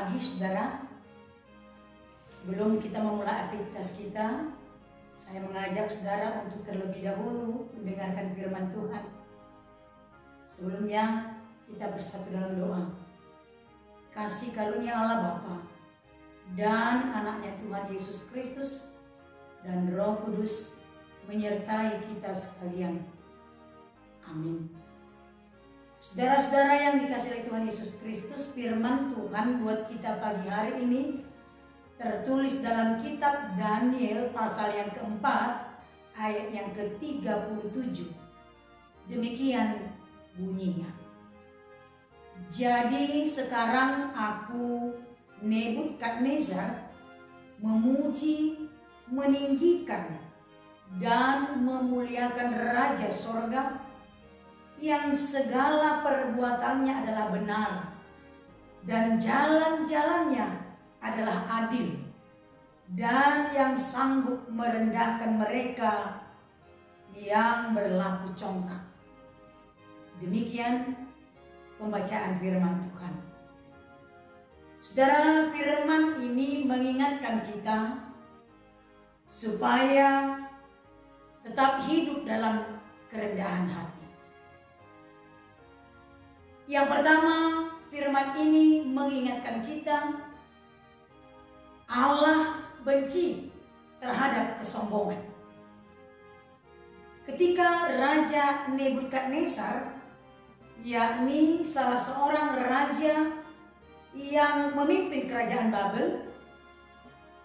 pagi, saudara. Sebelum kita memulai aktivitas kita, saya mengajak saudara untuk terlebih dahulu mendengarkan firman Tuhan. Sebelumnya, kita bersatu dalam doa. Kasih karunia Allah Bapa dan anaknya Tuhan Yesus Kristus dan Roh Kudus menyertai kita sekalian. Amin. Saudara-saudara yang dikasihi oleh Tuhan Yesus Kristus, firman Tuhan buat kita pagi hari ini tertulis dalam kitab Daniel pasal yang keempat ayat yang ke-37. Demikian bunyinya. Jadi sekarang aku Nebukadnezar memuji, meninggikan dan memuliakan Raja Sorga yang segala perbuatannya adalah benar dan jalan-jalannya adalah adil, dan yang sanggup merendahkan mereka yang berlaku congkak. Demikian pembacaan firman Tuhan. Saudara, firman ini mengingatkan kita supaya tetap hidup dalam kerendahan hati. Yang pertama, firman ini mengingatkan kita Allah benci terhadap kesombongan. Ketika Raja Nebukadnezar, yakni salah seorang raja yang memimpin kerajaan Babel,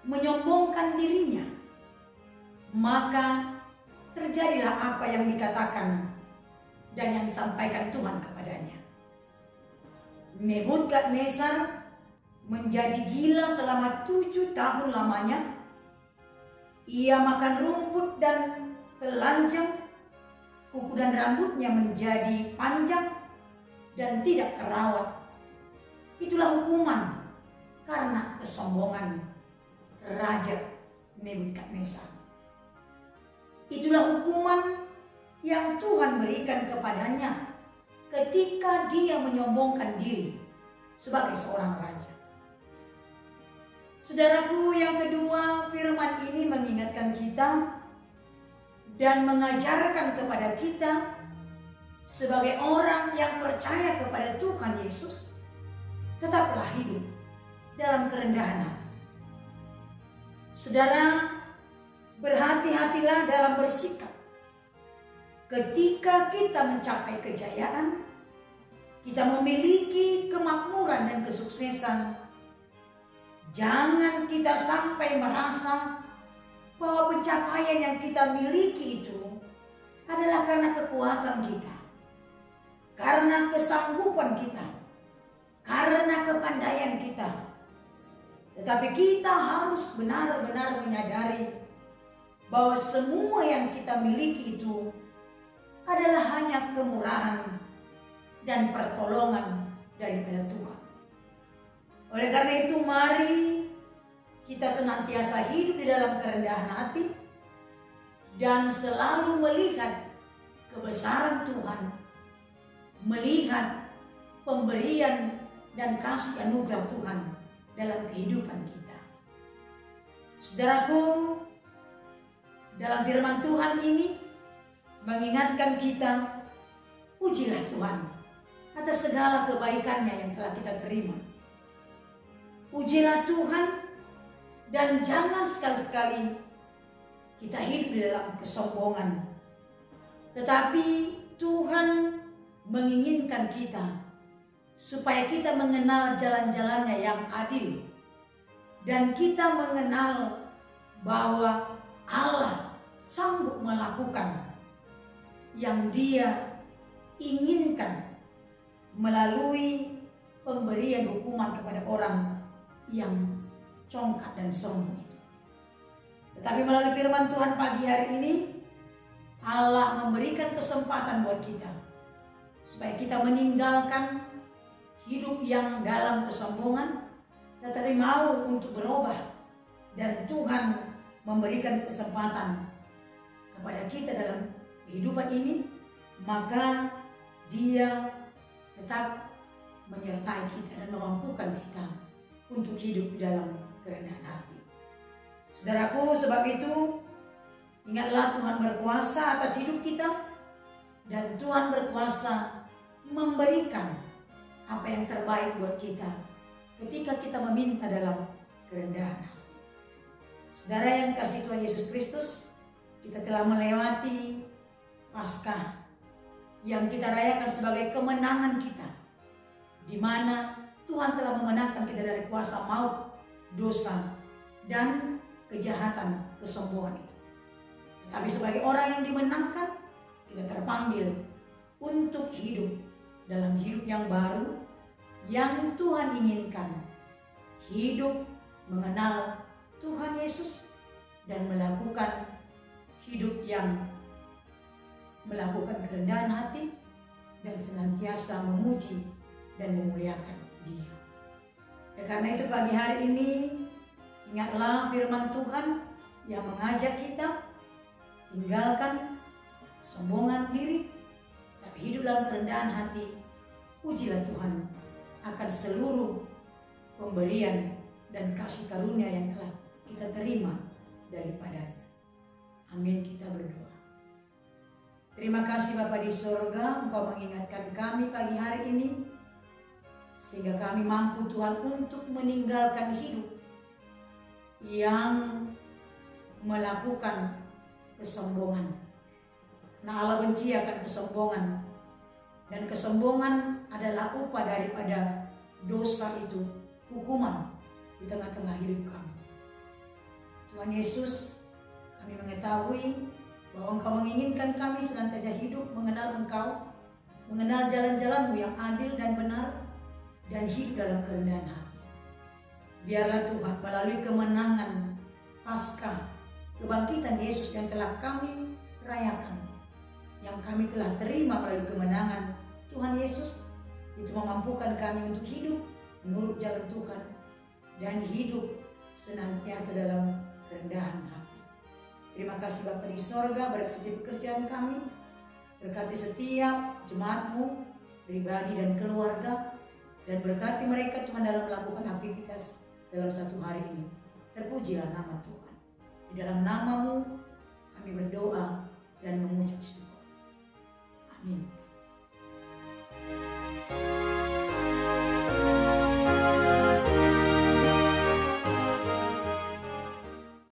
menyombongkan dirinya, maka terjadilah apa yang dikatakan dan yang disampaikan Tuhan kepadanya. Nebukadnezar menjadi gila selama 7 tahun lamanya. Ia makan rumput dan telanjang, kuku dan rambutnya menjadi panjang dan tidak terawat. Itulah hukuman karena kesombongan Raja Nebukadnezar. Itulah hukuman yang Tuhan berikan kepadanya ketika dia menyombongkan diri sebagai seorang raja. Saudaraku, yang kedua, firman ini mengingatkan kita dan mengajarkan kepada kita sebagai orang yang percaya kepada Tuhan Yesus, tetaplah hidup dalam kerendahan hati. Saudara, berhati-hatilah dalam bersikap. Ketika kita mencapai kejayaan, kita memiliki kemakmuran dan kesuksesan, jangan kita sampai merasa bahwa pencapaian yang kita miliki itu adalah karena kekuatan kita, karena kesanggupan kita, karena kepandaian kita. Tetapi kita harus benar-benar menyadari bahwa semua yang kita miliki itu adalah hanya kemurahan dan pertolongan daripada Tuhan. Oleh karena itu, mari kita senantiasa hidup di dalam kerendahan hati dan selalu melihat kebesaran Tuhan, melihat pemberian dan kasih anugerah Tuhan dalam kehidupan kita. Saudaraku, dalam firman Tuhan ini mengingatkan kita, pujilah Tuhan atas segala kebaikannya yang telah kita terima. Pujilah Tuhan dan jangan sekali-sekali kita hidup di dalam kesombongan. Tetapi Tuhan menginginkan kita supaya kita mengenal jalan-jalannya yang adil. Dan kita mengenal bahwa Allah sanggup melakukan yang Dia inginkan melalui pemberian hukuman kepada orang yang congkak dan sombong itu. Tetapi melalui firman Tuhan pagi hari ini, Allah memberikan kesempatan buat kita supaya kita meninggalkan hidup yang dalam kesombongan, tetapi mau untuk berubah, dan Tuhan memberikan kesempatan kepada kita dalam kehidupan ini, maka Dia tetap menyertai kita dan memampukan kita untuk hidup di dalam kerendahan hati. Saudaraku, sebab itu ingatlah Tuhan berkuasa atas hidup kita, dan Tuhan berkuasa memberikan apa yang terbaik buat kita ketika kita meminta dalam kerendahan hati. Saudara yang kasih Tuhan Yesus Kristus, kita telah melewati Paskah yang kita rayakan sebagai kemenangan kita, di mana Tuhan telah memenangkan kita dari kuasa maut, dosa, dan kejahatan, kesombongan itu. Tapi sebagai orang yang dimenangkan, kita terpanggil untuk hidup dalam hidup yang baru yang Tuhan inginkan. Hidup mengenal Tuhan Yesus dan melakukan hidup yang melakukan kerendahan hati dan senantiasa memuji dan memuliakan Dia. Dan karena itu pagi hari ini ingatlah firman Tuhan yang mengajak kita tinggalkan kesombongan diri, tapi hidup dalam kerendahan hati. Pujilah Tuhan akan seluruh pemberian dan kasih karunia yang telah kita terima daripadanya. Amin, kita berdoa. Terima kasih Bapa di sorga, Engkau mengingatkan kami pagi hari ini, sehingga kami mampu Tuhan untuk meninggalkan hidup yang melakukan kesombongan. Nah, Allah benci akan kesombongan, dan kesombongan adalah upah daripada dosa itu, hukuman di tengah-tengah hidup kami. Tuhan Yesus, kami mengetahui bahwa Engkau menginginkan kami senantiasa hidup mengenal Engkau, mengenal jalan-jalan-Mu yang adil dan benar, dan hidup dalam kerendahan hati. Biarlah Tuhan melalui kemenangan Paskah, kebangkitan Yesus yang telah kami rayakan, yang kami telah terima melalui kemenangan Tuhan Yesus, itu memampukan kami untuk hidup menurut jalan Tuhan dan hidup senantiasa dalam kerendahan hati. Terima kasih Bapa di sorga, berkati pekerjaan kami, berkati setiap jemaat-Mu, pribadi dan keluarga, dan berkati mereka Tuhan dalam melakukan aktivitas dalam satu hari ini. Terpujilah nama Tuhan. Di dalam nama-Mu kami berdoa dan mengucap syukur. Amin.